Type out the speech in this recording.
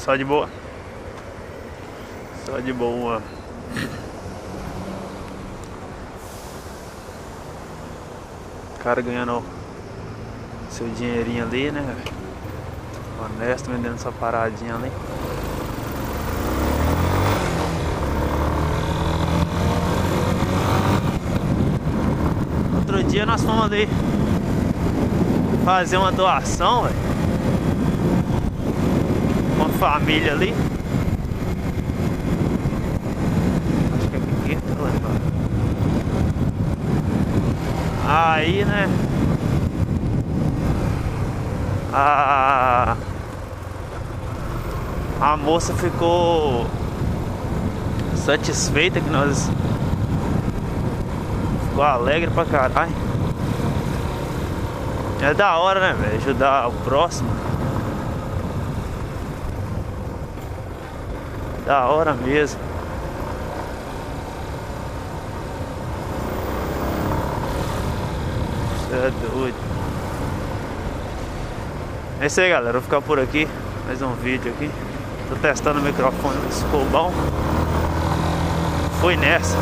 Só de boa. Só de boa. O cara ganhando seu dinheirinho ali, né? Honesto, vendendo essa paradinha ali. Outro dia nós fomos ali fazer uma doação, velho. Uma família ali. Acho que é aqui, tá lembrando. Aí, né? A moça ficou satisfeita que nós ficou alegre pra caralho. É da hora, né, velho? Ajudar o próximo. Da hora mesmo. Você é doido. É isso aí, galera. Vou ficar por aqui. Mais um vídeo aqui. Tô testando o microfone, se ficou bom. Fui nessa.